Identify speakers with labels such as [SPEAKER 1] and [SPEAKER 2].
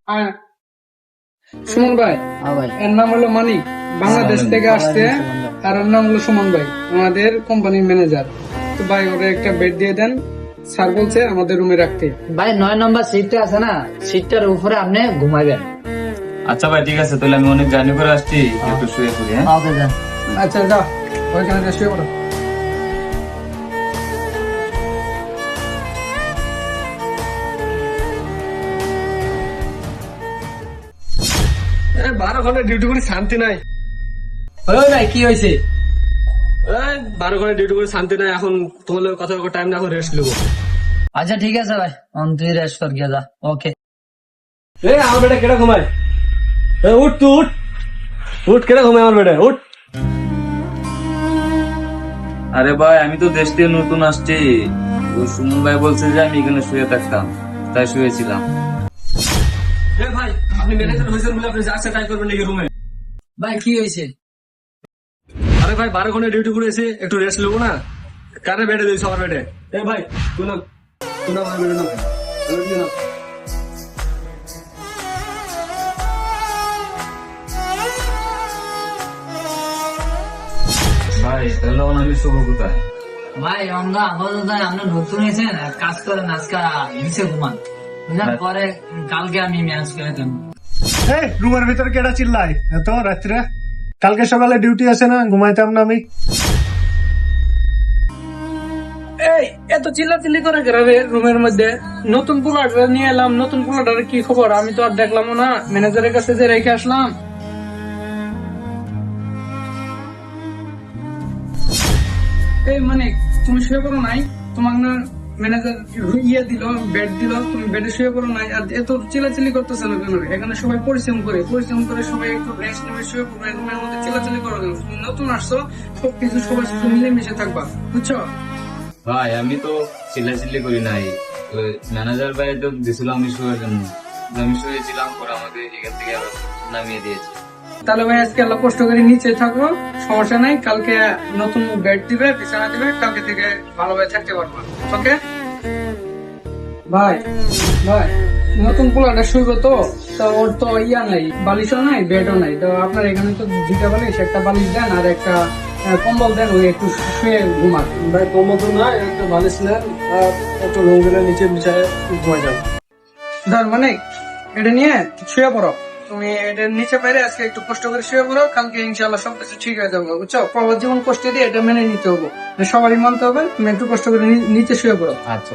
[SPEAKER 1] হ্যাঁ, সুমন ভাই,
[SPEAKER 2] হ্যাঁ ভাই।
[SPEAKER 1] এর নাম হলো মানিক, বাংলাদেশ থেকে আসছে। আর এর নাম হলো সুমন ভাই, আমাদের কোম্পানির ম্যানেজার। তো ভাই ওরা একটা বেড দিয়ে দেন, স্যার বলছে আমাদের রুমে রাখতে।
[SPEAKER 2] ভাই 9 নম্বর সিটটা আছে না, সিটটার উপরে আপনি ঘুমাবেন।
[SPEAKER 3] আচ্ছা ভাই ঠিক আছে, তাহলে আমি অনেক জার্নি করে আসছি, একটু শুয়ে পড়ি। হ্যাঁ
[SPEAKER 2] ওকে যান।
[SPEAKER 1] আচ্ছা যাও, ওইখানে যা শুয়ে পড়ো।
[SPEAKER 4] এই 12 ঘন্টা ডিউটি করে শান্তি নাই।
[SPEAKER 2] ওই ভাই কি হয়েছে?
[SPEAKER 4] এই 12 ঘন্টা ডিউটি করে শান্তি নাই। এখন তোমার কথা টাইম না, এখন রেস্ট নেবো।
[SPEAKER 2] আচ্ছা ঠিক আছে ভাই, তুই রেস্ট কর গিয়ে যা। ওকে।
[SPEAKER 4] এই আমার বেটা কেডা ঘুমায়? এই উঠ তুই, উঠ উঠ, কেডা ঘুমায় আমার বেটা? উঠ।
[SPEAKER 3] আরে ভাই, আমি তো দেশ থেকে নতুন আসছি। ওই সুমন ভাই বলছে যে আমি এখানে শুয়ে থাকতাম, তাই শুয়েছিলাম।
[SPEAKER 4] এই ভাই, আপনি ম্যানেজার হয়েছেন বলে আপনি যা ইচ্ছা তাই করবেন নাকি রুমে?
[SPEAKER 2] ভাই কি হয়েছে?
[SPEAKER 4] আরে ভাই 12 ঘন্টা ডিউটি করে এসে একটু রেস্ট নেবো না? কারে বেডে দিয়েছো আমার বেডে? এই ভাই তুই না, তুই না আমার বেডে না।
[SPEAKER 3] ভাই তাহলে আমি শুভ কোথায়?
[SPEAKER 2] ভাই আমরা আপাতত আমরা নতুন এসেছেন, এক কাজ করেন আজকে নিচে ঘুমান, বুঝলেন? পরে কালকে আমি ম্যানেজ করে দেবো।
[SPEAKER 5] এই রুমের ভিতরে কেডা চিল্লাই এত রাত্রে? কালকে সকালে ডিউটি আছে না, ঘুমাইতাম না আমি।
[SPEAKER 1] এই এত চিল্লাচিল্লি করে রে রুমের মধ্যে? নতুন পোলাটা নিয়ে এলাম, নতুন পোলাটার কি খবর আমি তো আর দেখলামও না, ম্যানেজারের কাছে যে রেখে আসলাম। এই মানে তুমি শুয়ে পড়ো নাই? তোমার না ম্যানেজার ইয়ে দিল, বেড দিল, তুমি বেডে শুয়ে পড়ো নাই? আর এত চিল্লাচিল্লি করতেছে না কেন? এখানে সবাই পরিশ্রম করে সবাই একটু রেস্ট নেবে, শুয়ে পড়বে। রুমের মধ্যে চিল্লাচিল্লি করো কেন? তুমি নতুন আসছো, সবকিছু সবার সাথে মিলেমিশে থাকবা, বুঝছো?
[SPEAKER 3] ভাই আমি তো চিল্লাচিল্লি করি নাই, ম্যানেজার ভাই তো দিছিল আমি শুয়ে জন্য, তো আমি শুয়েছিলাম, পরে আমাকে এখান থেকে আবার নামিয়ে দিয়েছে।
[SPEAKER 1] তাহলে ভাই আজকে আল্লাহ কষ্ট করে নিচে থাকো, সমস্যা নাই। কালকে নতুন বেড দিবে, বিছানা দিবে, কালকে থেকে ভালোভাবে থাকতে পারবো। ওকে ভাই? ভাই নতুন পোলাটা শুইব তো, তো ওর তো ইয়া নাই, বালিশও নাই, বেডও নাই। তো আপনার এখানে তো দুইটা বালিশ, একটা বালিশ দেন আর একটা কম্বল দেন, ওই একটু শুয়ে ঘুমাক।
[SPEAKER 4] ভাই কমো তো না, একটা বালিশ নেন আর একটু রুম গুলো নিচে বিছায় ঘুমাই যান।
[SPEAKER 1] ধর মানে এটা নিয়ে শুয়ে পড়ো। তুমি এটা নিচে বাইরে আজকে একটু কষ্ট করে শুয়ে পড়ো, কালকে ইনশাল্লাহ সবকিছু ঠিক হয়ে যাবে, বুঝছো? প্রবাস জীবন কষ্ট দিয়ে এটা মেনে নিতে হবে, সবারই মানতে হবে। তুমি একটু কষ্ট করে নিচে শুয়ে পড়ো।
[SPEAKER 3] আচ্ছা।